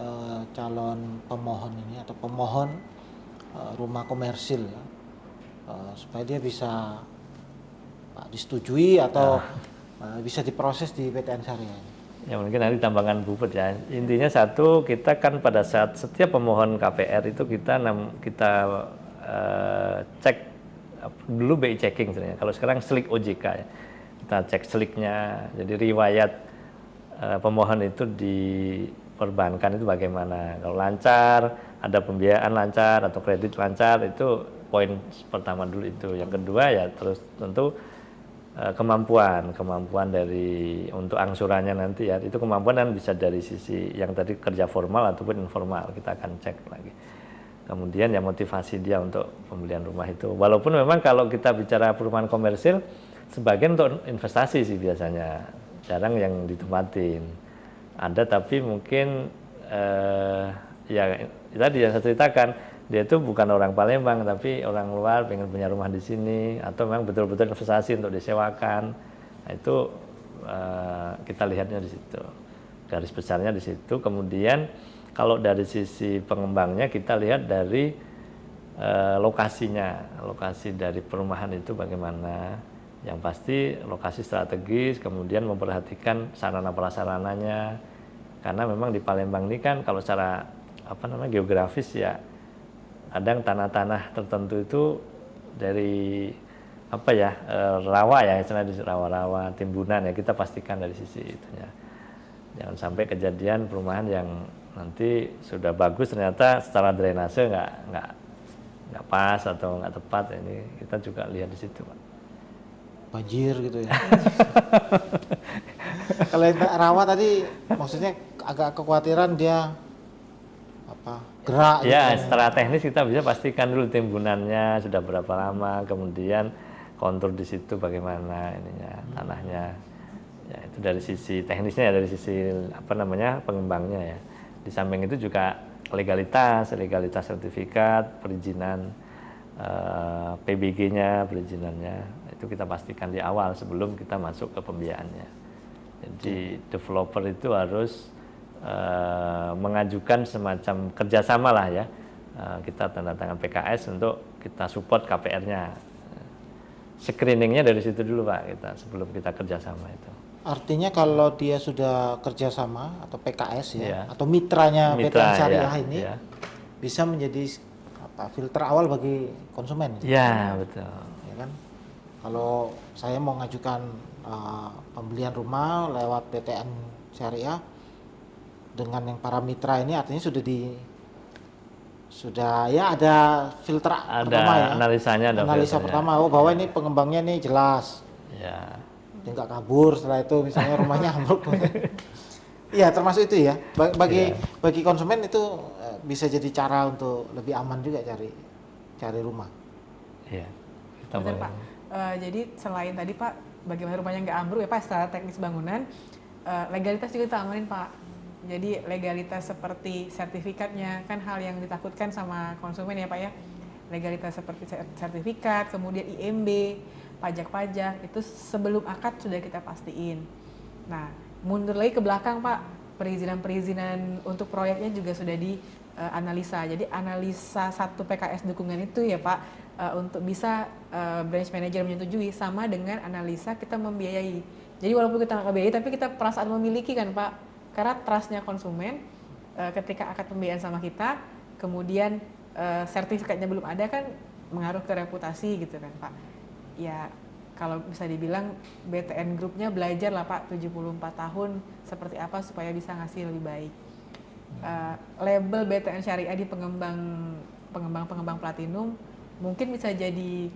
calon pemohon ini atau pemohon rumah komersil ya, supaya dia bisa disetujui atau bisa diproses di PTN Syariah? Ya mungkin nanti tambahan Buput ya. Intinya satu, kita kan pada saat setiap pemohon KPR itu kita cek dulu BI checking sebenarnya. Kalau sekarang slik OJK ya. Kita cek sliknya. Jadi riwayat pemohon itu di perbankan itu bagaimana. Kalau lancar, ada pembiayaan lancar atau kredit lancar, itu poin pertama dulu itu. Yang kedua ya terus tentu kemampuan dari untuk angsurannya nanti ya, itu kemampuan kan bisa dari sisi yang tadi kerja formal ataupun informal, kita akan cek lagi. Kemudian ya motivasi dia untuk pembelian rumah itu, walaupun memang kalau kita bicara perumahan komersil sebagian untuk investasi sih biasanya, jarang yang ditempatin. Ada tapi mungkin ya tadi yang saya ceritakan, dia itu bukan orang Palembang tapi orang luar pengen punya rumah di sini, atau memang betul-betul investasi untuk disewakan. Nah, itu kita lihatnya di situ, garis besarnya di situ. Kemudian kalau dari sisi pengembangnya kita lihat dari lokasi dari perumahan itu bagaimana. Yang pasti lokasi strategis, kemudian memperhatikan sarana prasarananya, karena memang di Palembang ini kan kalau secara geografis ya, kadang tanah-tanah tertentu itu dari rawa ya, istilahnya rawa-rawa timbunan ya, kita pastikan dari sisi itunya. Jangan sampai kejadian perumahan yang nanti sudah bagus ternyata secara drainase nggak pas atau nggak tepat. Ini kita juga lihat di situ, Pak. Banjir gitu ya. Kalau yang rawa tadi maksudnya agak kekhawatiran dia gerak ya gitu. Secara teknis kita bisa pastikan dulu timbunannya sudah berapa lama, kemudian kontur di situ bagaimana ininya tanahnya ya, itu dari sisi teknisnya ya, dari sisi pengembangnya ya. Di samping itu juga legalitas sertifikat perizinan, PBG-nya, perizinannya itu kita pastikan di awal sebelum kita masuk ke pembiayaannya. Jadi developer itu harus mengajukan semacam kerjasama lah ya, kita tanda tangan PKS untuk kita support KPR-nya. Screeningnya dari situ dulu Pak, kita sebelum kita kerjasama itu. Artinya kalau dia sudah kerjasama atau PKS ya, atau mitranya PTN Syariah ini bisa menjadi filter awal bagi konsumen. Ya betul. Ya kan? Kalau saya mau ngajukan pembelian rumah lewat PTN Syariah dengan yang para mitra ini, artinya sudah ada filter pertama ya, analisa pertama bahwa ini pengembangnya ini jelas ya, dia nggak kabur setelah itu misalnya rumahnya ambruk. Iya, termasuk itu ya, bagi konsumen itu bisa jadi cara untuk lebih aman juga cari rumah. Iya, betul Pak. Jadi selain tadi Pak bagaimana rumahnya nggak ambruk ya Pak, secara teknis bangunan, legalitas juga kita amanin Pak. Jadi legalitas seperti sertifikatnya kan hal yang ditakutkan sama konsumen ya Pak ya. Legalitas seperti sertifikat, kemudian IMB, pajak-pajak itu sebelum akad sudah kita pastiin. Nah, mundur lagi ke belakang Pak, perizinan-perizinan untuk proyeknya juga sudah dianalisa. Jadi analisa satu PKS dukungan itu ya Pak, untuk bisa branch manager menyetujui sama dengan analisa kita membiayai. Jadi walaupun kita nggak biayai, tapi kita perasaan memiliki kan Pak, karena trustnya konsumen ketika akad pembiayaan sama kita, kemudian sertifikatnya belum ada kan mengaruh ke reputasi gitu kan Pak. Ya kalau bisa dibilang BTN Groupnya belajar lah Pak 74 tahun seperti apa supaya bisa ngasih lebih baik. Label BTN Syariah di pengembang platinum mungkin bisa jadi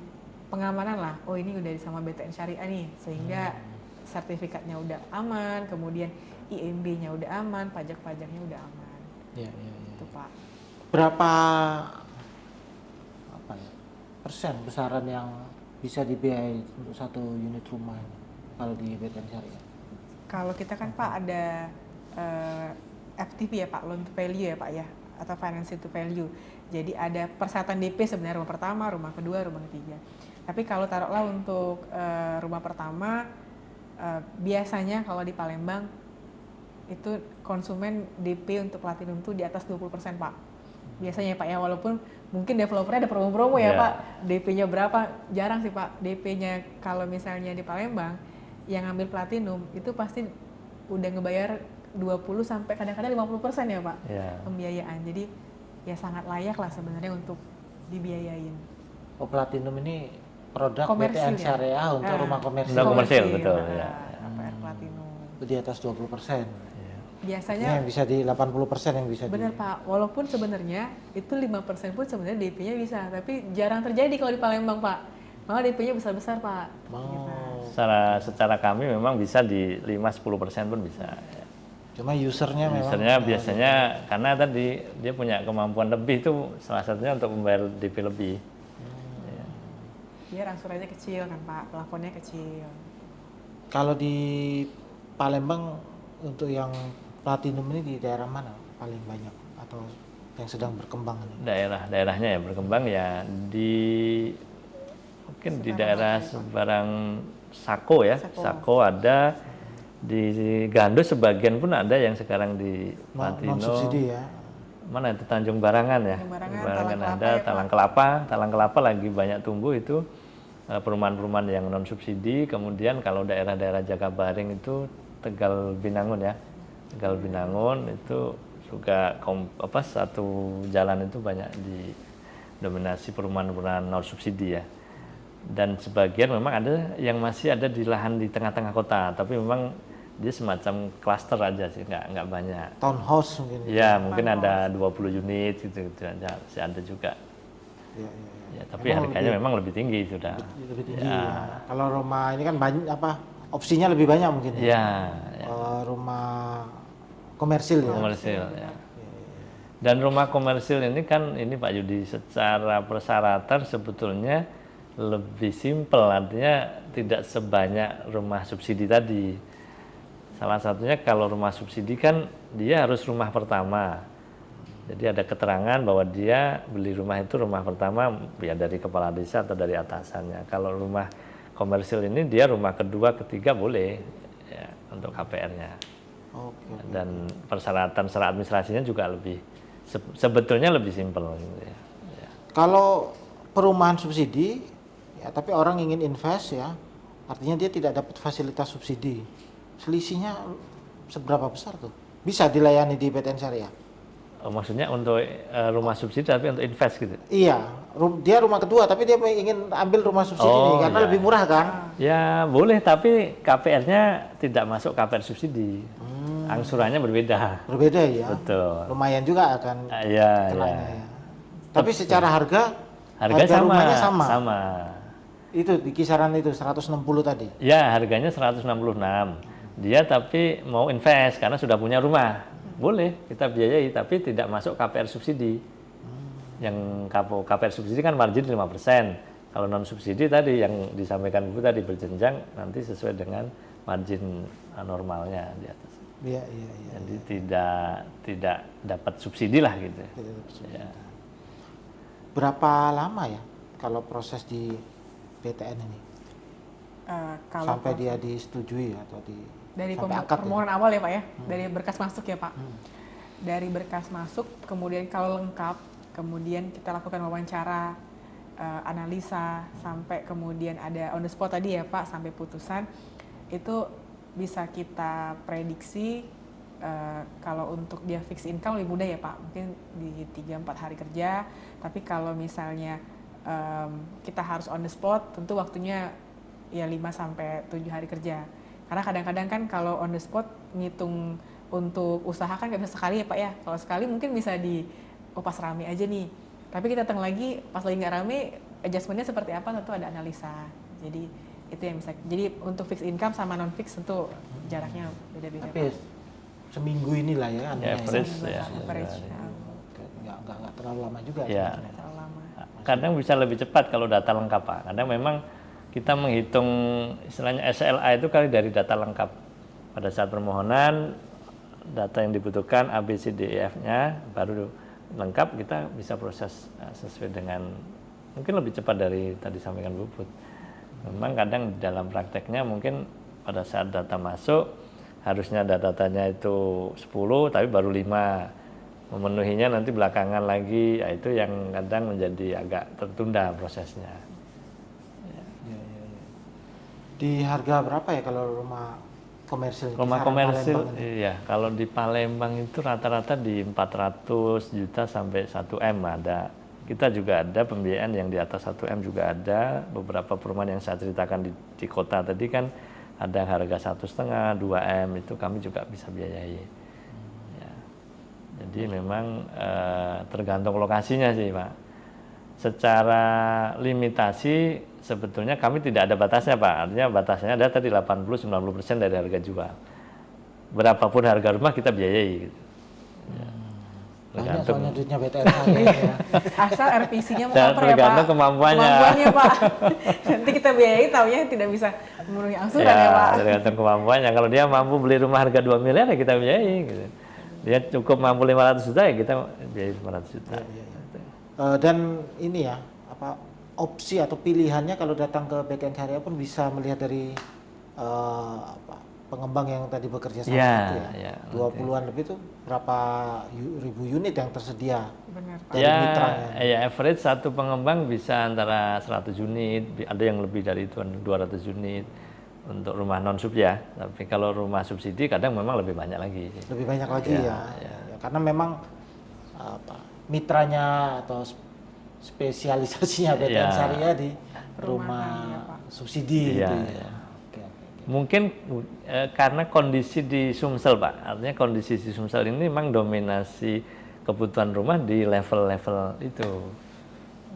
pengamanan lah. Oh ini udah sama BTN Syariah nih, sehingga sertifikatnya udah aman, kemudian IMB-nya udah aman, pajak-pajaknya udah aman. Iya. Itu Pak. Berapa persen besaran yang bisa dibiayai untuk satu unit rumah ini kalau di BTN Syariah? Kalau kita kan Pak ada FTV ya Pak, loan to value ya Pak ya, atau financing to value. Jadi ada persyaratan DP sebenarnya rumah pertama, rumah kedua, rumah ketiga. Tapi kalau taruhlah untuk rumah pertama, biasanya kalau di Palembang itu konsumen DP untuk platinum tuh di atas 20% Pak. Biasanya Pak ya, walaupun mungkin developernya ada promo-promo ya Pak, DP-nya berapa, jarang sih Pak. DP-nya kalau misalnya di Palembang yang ngambil platinum itu pasti udah ngebayar 20 sampai kadang-kadang 50% ya Pak pembiayaan. Jadi ya sangat layak lah sebenarnya untuk dibiayain. Oh, platinum ini produk Komersil, BTN Syariah untuk rumah komersil. Rumah komersil betul ya. KPR platinum. Di atas 20%. Biasanya yang bisa di 80% yang bisa benar Pak, walaupun sebenarnya itu 5% pun sebenarnya DP-nya bisa, tapi jarang terjadi kalau di Palembang Pak. Malah DP-nya besar-besar Pak. Gitu. Secara kami memang bisa di 5-10% pun bisa. Cuma usernya memang biasanya karena tadi dia punya kemampuan lebih tuh, salah satunya untuk membayar DP lebih. Biar angsurannya kecil kan Pak, plafonnya kecil. Kalau di Palembang untuk yang platinum ini di daerah mana paling banyak atau yang sedang berkembang ini? Daerahnya ya berkembang ya mungkin di daerah sebarang Sako ya. Sako ada, di Gandus sebagian pun ada yang sekarang di Platino. Non subsidi ya. Mana itu Tanjung Barangan ya? Barangan ada, Talang Kelapa lagi banyak tumbuh itu perumahan-perumahan yang non subsidi. Kemudian kalau daerah-daerah Jakabaring itu Tegal Binangun ya. Tegal Binangun itu juga satu jalan itu banyak didominasi perumahan-perumahan non subsidi ya. Dan sebagian memang ada yang masih ada di lahan di tengah-tengah kota, tapi memang dia semacam klaster aja sih, nggak banyak. Townhouse mungkin. Ya, mungkin ada 20 unit gitu aja, masih ada juga. Ya, tapi harganya memang lebih tinggi sudah. Lebih tinggi ya. Kalau rumah ini kan banyak opsinya lebih banyak mungkin ya. Rumah komersil ya. Komersil ya. Dan rumah komersil ini kan Pak Yudi, secara persyaratan sebetulnya lebih simpel, artinya tidak sebanyak rumah subsidi tadi. Salah satunya kalau rumah subsidi kan dia harus rumah pertama. Jadi ada keterangan bahwa dia beli rumah itu rumah pertama ya dari kepala desa atau dari atasannya. Kalau rumah komersil ini dia rumah kedua, ketiga boleh ya, untuk KPR-nya. Dan persyaratan secara administrasinya juga sebetulnya lebih simpel. Gitu ya. Kalau perumahan subsidi, ya tapi orang ingin invest ya, artinya dia tidak dapat fasilitas subsidi. Selisihnya seberapa besar tuh? Bisa dilayani di BTN Syariah? Oh, maksudnya untuk rumah subsidi tapi untuk invest gitu? Iya, dia rumah kedua tapi dia ingin ambil rumah subsidi nih, karena lebih murah kan? Ya boleh, tapi KPR-nya tidak masuk KPR subsidi. Angsurannya berbeda. Berbeda ya? Betul. Lumayan juga akan ya. Tapi secara harga rumahnya sama? Itu di kisaran itu 160 tadi? Ya, harganya 166. Dia tapi mau invest karena sudah punya rumah. Boleh kita biayai, tapi tidak masuk KPR subsidi. Yang KPR subsidi kan margin 5%. Kalau non subsidi tadi yang disampaikan Bu tadi berjenjang, nanti sesuai dengan margin normalnya di atas. Iya. Jadi tidak dapat subsidi lah gitu. Ya. Berapa lama ya kalau proses di BTN ini? Kalau sampai dia disetujui atau dari sampai akad permohonan awal ya Pak ya, dari berkas masuk ya Pak. Hmm. Dari berkas masuk, kemudian kalau lengkap, kemudian kita lakukan wawancara, analisa, sampai kemudian ada on the spot tadi ya Pak, sampai putusan, itu bisa kita prediksi. Kalau untuk dia fixed income lebih mudah ya Pak, mungkin di 3-4 hari kerja, tapi kalau misalnya kita harus on the spot, tentu waktunya ya 5-7 hari kerja. Karena kadang-kadang kan kalau on the spot ngitung untuk usaha kan nggak bisa sekali ya Pak ya. Kalau sekali mungkin bisa pas rame aja nih. Tapi kita datang lagi pas lagi nggak rame, adjustmentnya seperti apa tentu ada analisa. Jadi itu yang bisa. Jadi untuk fixed income sama non fixed tentu jaraknya beda-beda. Tapi seminggu inilah ya anunya average ya. ya. Average. Nggak terlalu lama juga. Ya. Nggak terlalu lama. Kadang bisa lebih cepat kalau data lengkap Pak. Kadang memang kita menghitung istilahnya SLA itu kali dari data lengkap. Pada saat permohonan, data yang dibutuhkan A, B, C, D, E, F-nya baru lengkap, kita bisa proses sesuai dengan, mungkin lebih cepat dari tadi sampaikan Bu Put. Memang kadang dalam prakteknya mungkin pada saat data masuk, harusnya datanya itu 10, tapi baru 5. Memenuhinya nanti belakangan lagi, ya itu yang kadang menjadi agak tertunda prosesnya. Di harga berapa ya kalau rumah komersil? Rumah Kisaran komersil, Palembang ini? iya. Kalau di Palembang itu rata-rata di 400 juta sampai 1 M ada. Kita juga ada pembiayaan yang di atas 1 M juga ada. Beberapa perumahan yang saya ceritakan di kota tadi kan ada harga 1,5, 2 M itu kami juga bisa biayai. Ya. Jadi memang tergantung lokasinya sih Pak. Secara limitasi sebetulnya kami tidak ada batasnya Pak. Artinya batasnya ada tadi 80-90% dari harga jual. Berapapun harga rumah kita biayai gitu. Ya. Banyak soalnya duitnya BTN saya ya. Asal RPC-nya mau Dan cover ya Pak. tergantung kemampuannya. Kemampuannya Pak. Nanti kita biayai taunya tidak bisa memenuhi angsuran ya Pak. Tergantung kemampuannya. Kalau dia mampu beli rumah harga 2 miliar ya kita biayai gitu. Dia cukup mampu 500 juta ya kita biayai 500 juta. Dan ini ya, opsi atau pilihannya kalau datang ke BKN Karya pun bisa melihat dari pengembang yang tadi bekerja sama itu ya. 20-an lebih tuh berapa ribu unit yang tersedia Benar Pak. dari mitranya. Ya average satu pengembang bisa antara 100 unit, ada yang lebih dari itu 200 unit untuk rumah non sub ya. Tapi kalau rumah subsidi kadang memang lebih banyak lagi. Lebih banyak lagi ya. Karena memang mitranya atau spesialisasinya BTN Syariah di rumah subsidi gitu ya. Mungkin karena kondisi di Sumsel Pak, artinya kondisi di Sumsel ini memang dominasi kebutuhan rumah di level-level itu.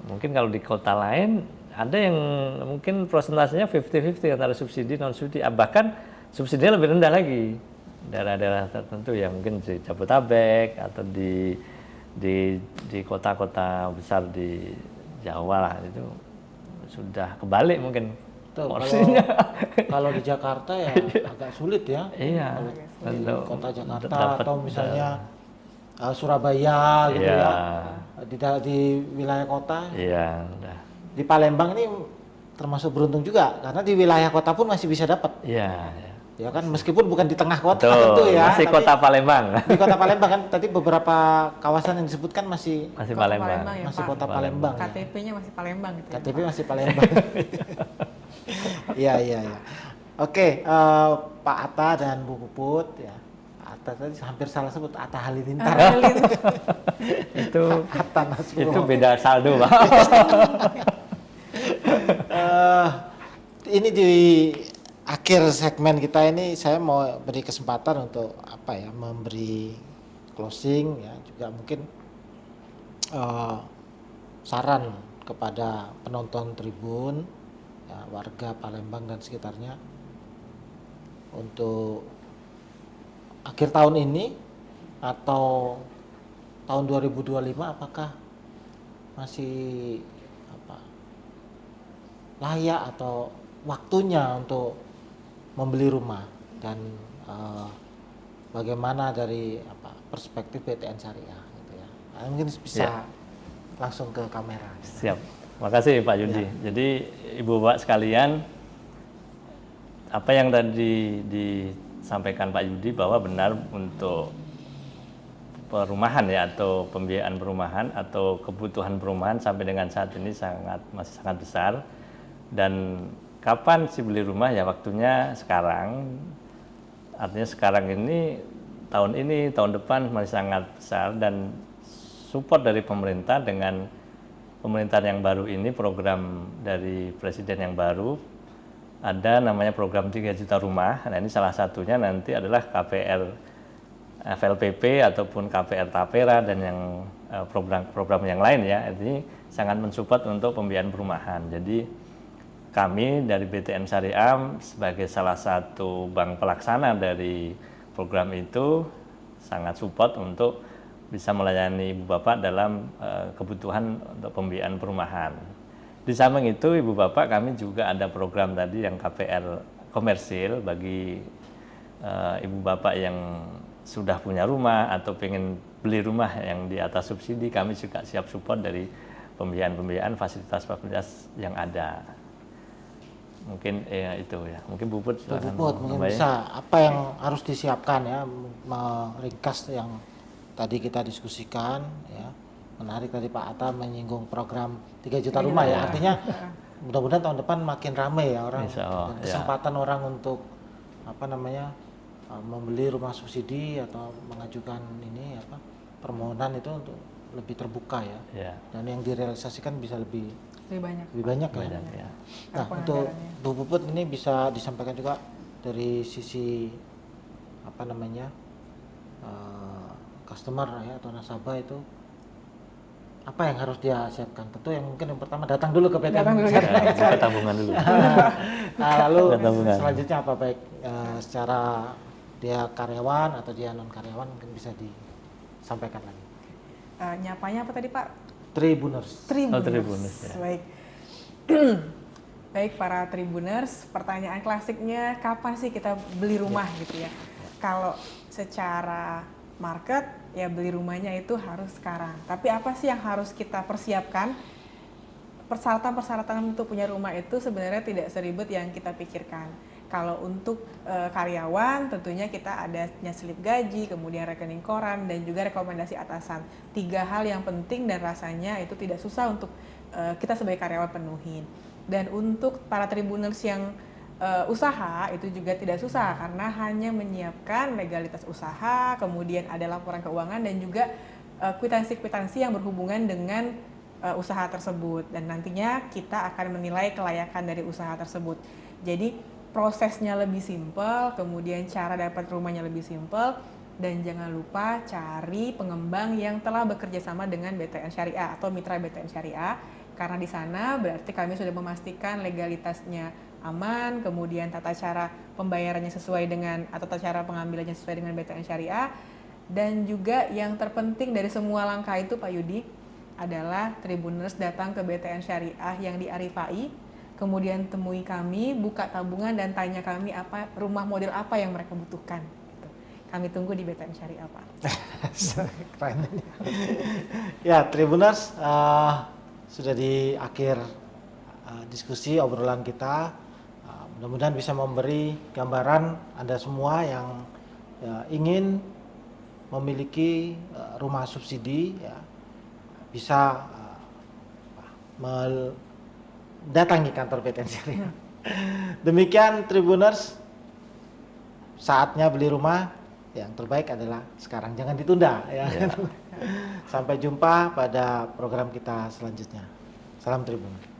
Mungkin kalau di kota lain ada yang mungkin prosentasenya 50-50 antara subsidi non subsidi, bahkan subsidinya lebih rendah lagi. Daerah-daerah tertentu ya mungkin di Jabodetabek atau di kota-kota besar di Jawa lah itu sudah kebalik mungkin. Tuh, kalau di Jakarta ya agak sulit ya. Iya. Di kota Jakarta atau misalnya Surabaya gitu ya. Di wilayah kota. Iya. Di Palembang ini termasuk beruntung juga karena di wilayah kota pun masih bisa dapat. Iya. Ya kan meskipun bukan di tengah kota tentu ya. Masih kota Palembang. Di kota Palembang kan tadi beberapa kawasan yang disebutkan masih Palembang. Ya, masih Pak. kota Palembang. KTP-nya masih Palembang gitu. KTP masih Palembang. Iya. Oke, Pak Atta dan Bu Puput ya. Pak Atta tadi hampir salah sebut Atta Halilintar. Itu beda saldo, Pak. Ini di akhir segmen kita ini saya mau beri kesempatan untuk memberi closing ya, juga mungkin saran kepada penonton Tribun ya, warga Palembang dan sekitarnya untuk akhir tahun ini atau tahun 2025 apakah masih layak atau waktunya untuk membeli rumah dan bagaimana dari perspektif BTN Syariah gitu ya. Mungkin bisa langsung ke kamera. Siap. Makasih Pak Yudi. Jadi Ibu Bapak sekalian, apa yang tadi disampaikan Pak Yudi bahwa benar untuk perumahan ya, atau pembiayaan perumahan atau kebutuhan perumahan sampai dengan saat ini masih sangat besar. Dan kapan sih beli rumah? Ya waktunya sekarang. Artinya sekarang ini, tahun depan masih sangat besar, dan support dari pemerintah dengan pemerintahan yang baru ini, program dari presiden yang baru, ada namanya program 3 juta rumah. Nah ini salah satunya nanti adalah KPR FLPP ataupun KPR Tapera dan yang program yang lain ya. Ini sangat mensupport untuk pembiayaan perumahan. Jadi kami dari BTN Syariah sebagai salah satu bank pelaksana dari program itu sangat support untuk bisa melayani Ibu Bapak dalam kebutuhan untuk pembiayaan perumahan. Di samping itu Ibu Bapak, kami juga ada program tadi yang KPR komersil bagi Ibu Bapak yang sudah punya rumah atau pengen beli rumah yang di atas subsidi. Kami juga siap support dari pembiayaan fasilitas yang ada. Mungkin itu ya. Mungkin Bu Put, Bu Put mungkin bisa apa yang harus disiapkan ya, meringkas yang tadi kita diskusikan ya. Menarik tadi Pak Atta menyinggung program 3 juta rumah ya. Artinya mudah-mudahan tahun depan makin ramai ya orang, dan kesempatan orang untuk membeli rumah subsidi atau mengajukan permohonan itu untuk lebih terbuka ya. Dan yang direalisasikan bisa lebih banyak ya. Nah, untuk Bu Puput ini bisa disampaikan juga dari sisi customer ya, atau nasabah itu apa yang harus dia siapkan. Tentu yang mungkin yang pertama datang dulu ke BTN buka tabungan dulu. Lalu selanjutnya apa, baik secara dia karyawan atau dia non karyawan, mungkin bisa disampaikan lagi. Nyapanya apa tadi Pak? Tribuners. Tribuners ya. Baik. Baik para Tribuners, pertanyaan klasiknya kapan sih kita beli rumah gitu ya? Kalau secara market ya beli rumahnya itu harus sekarang. Tapi apa sih yang harus kita persiapkan? Persyaratan untuk punya rumah itu sebenarnya tidak seribet yang kita pikirkan. Kalau untuk karyawan tentunya kita adanya slip gaji, kemudian rekening koran, dan juga rekomendasi atasan. 3 hal yang penting dan rasanya itu tidak susah untuk kita sebagai karyawan penuhin. Dan untuk para Tribuners yang usaha itu juga tidak susah, karena hanya menyiapkan legalitas usaha, kemudian ada laporan keuangan dan juga kwitansi-kwitansi yang berhubungan dengan usaha tersebut, dan nantinya kita akan menilai kelayakan dari usaha tersebut. Jadi prosesnya lebih simpel, kemudian cara dapat rumahnya lebih simpel, dan jangan lupa cari pengembang yang telah bekerja sama dengan BTN Syariah atau mitra BTN Syariah, karena di sana berarti kami sudah memastikan legalitasnya aman, kemudian tata cara pembayarannya sesuai dengan atau tata cara pengambilannya sesuai dengan BTN Syariah, dan juga yang terpenting dari semua langkah itu Pak Yudi adalah Tribuners datang ke BTN Syariah yang di Arifai, kemudian temui kami, buka tabungan, dan tanya kami rumah model apa yang mereka butuhkan. Kami tunggu di BTN Syariah Pak. Keren. Ya Tribuners, sudah di akhir diskusi obrolan kita. Mudah-mudahan bisa memberi gambaran Anda semua yang ingin memiliki rumah subsidi ya, bisa datangi kantor BTN Syariah. Demikian Tribuners, saatnya beli rumah, yang terbaik adalah sekarang, jangan ditunda ya. Sampai jumpa pada program kita selanjutnya. Salam Tribun.